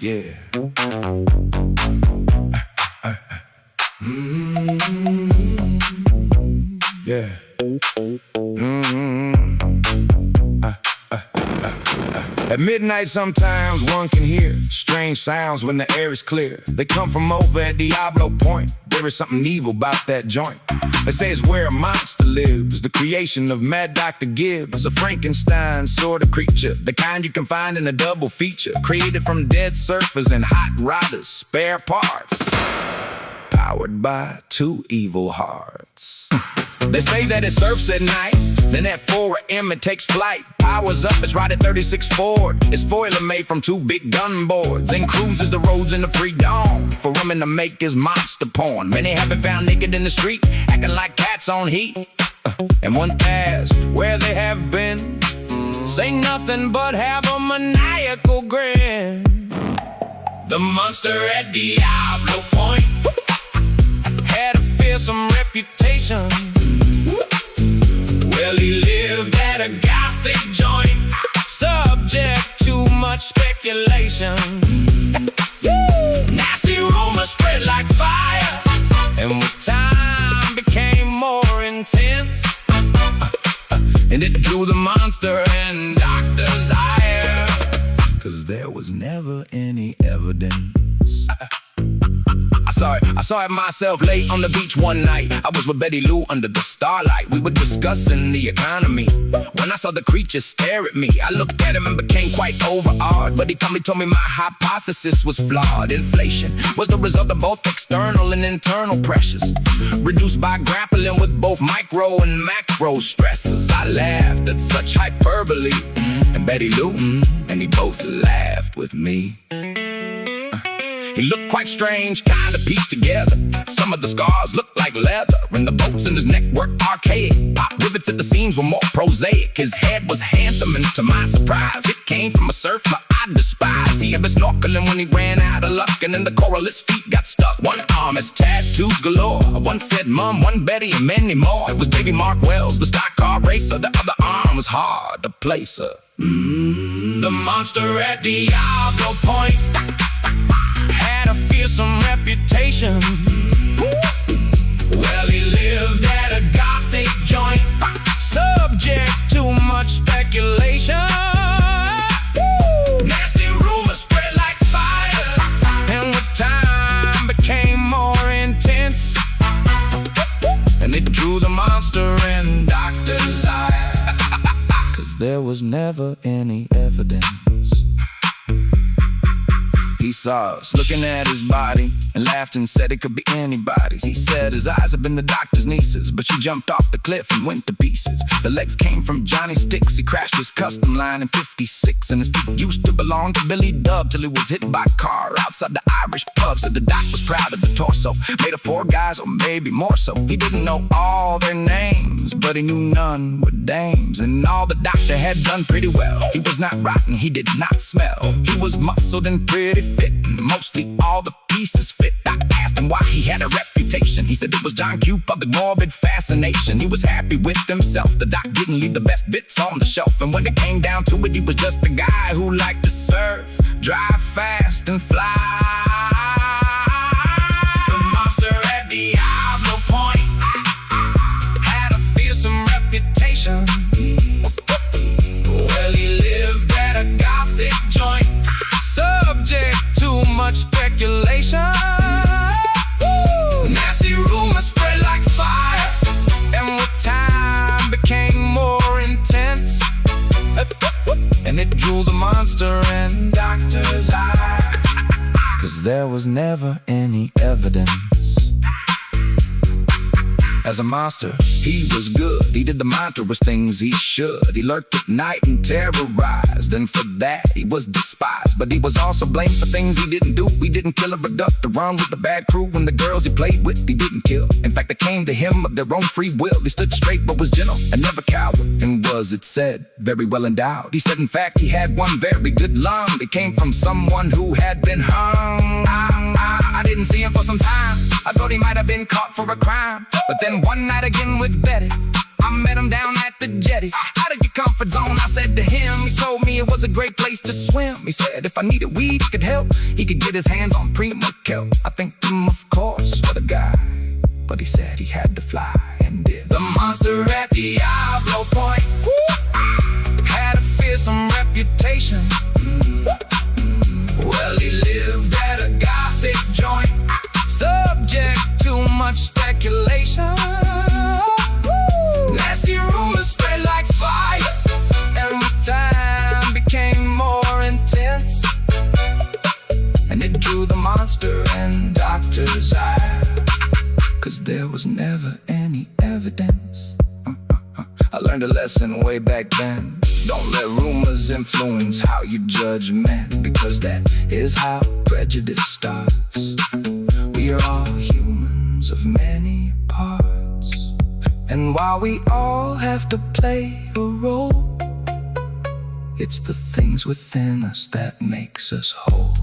Yeah. Yeah. At midnight sometimes one can hear strange sounds when the air is clear. They come from over at Diablo Point. There is something evil about that joint. They say it's where a monster lives, the creation of Mad Dr. Gibbs, a Frankenstein sort of creature, the kind you can find in a double feature, created from dead surfers and hot rodders' spare parts, powered by two evil hearts. They say that it surfs at night, then at 4 a.m. it takes flight. Powers up, it's right at 36 Ford. It's spoiler made from 2 big gun boards and cruises the roads in the pre-dawn for women to make his monster porn. Many have been found naked in the street, acting like cats on heat. And one asks where they have been, say nothing but have a maniacal grin. The monster at Diablo Point had a fearsome reputation. Well, he lived at a gothic joint, subject to much speculation. Nasty rumors spread like fire, and with time became more intense. And it drew the monster and doctor's ire, 'cause there was never any evidence. I saw it myself late on the beach one night. I was with Betty Lou under the starlight. We were discussing the economy when I saw the creature stare at me. I looked at him and became quite overawed, but he calmly told me my hypothesis was flawed. Inflation was the result of both external and internal pressures, reduced by grappling with both micro and macro stresses. I laughed at such hyperbole, and Betty Lou, and he both laughed with me. He looked quite strange, kinda pieced together. Some of the scars looked like leather, and the bolts in his neck were archaic. Pop rivets at the seams were more prosaic. His head was handsome, and to my surprise, it came from a surfer I despised. He had been snorkeling when he ran out of luck, and in the coral his feet got stuck. One arm has tattoos galore. One said Mom, one Betty, and many more. It was Davy Mark Wells, the stock car racer. The other arm was hard to place her. The monster at Diablo Point had a fearsome reputation. Well, he lived at a gothic joint, subject to much speculation. Nasty rumors spread like fire, and with time became more intense. And it drew the monster and doctor's eye, 'cause there was never any evidence. He saw us looking at his body and laughed and said it could be anybody's. He said his eyes had been the doctor's nieces, but she jumped off the cliff and went to pieces. The legs came from Johnny Sticks. He crashed his custom line in '56, and his feet used to belong to Billy Dub till he was hit by a car outside the Irish pub. Said the doc was proud of the torso, made of 4 guys or maybe more so. He didn't know all their names, but he knew none were dames, and all the doctor had done pretty well. He was not rotten, he did not smell. He was muscled and pretty fit, and mostly all the pieces fit. I asked him why he had a reputation. He said it was John Q, public morbid fascination. He was happy with himself. The doc didn't leave the best bits on the shelf, and when it came down to it, he was just a guy who liked to surf, drive fast, and fly. The monster at Diablo Point had a fearsome reputation. Well, he lived at a gothic joint, subject to much speculation. Nasty rumors spread like fire, and with time became more intense. And it drew the monster and doctor's eye, 'cause there was never any evidence. As a monster, he was good. He did the monstrous things he should. He lurked at night and terrorized, and for that he was despised. But he was also blamed for things he didn't do. He didn't kill or abduct or run with the bad crew, and the girls he played with he didn't kill. In fact, they came to him of their own free will. He stood straight but was gentle and never coward, and was, it said, very well endowed. He said in fact he had one very good lung. It came from someone who had been hung. I didn't see him for some time. I thought he might have been caught for a crime, but then one night again with Betty, I met him down at the jetty. Out of your comfort zone, I said to him. He told me it was a great place to swim. He said if I needed weed, he could help. He could get his hands on prima kelp. I think, of course, what a guy. But he said he had to fly and did. The monster at Diablo Point had a fearsome reputation. Well, he lived at a gothic joint, subject to much speculation. Nasty rumors spread like fire, and the time became more intense. And it drew the monster and doctor's eye, 'cause there was never any evidence. I learned a lesson way back then. Don't let rumors influence how you judge men, because that is how prejudice starts. We are all humans of many parts, and while we all have to play a role, it's the things within us that makes us whole.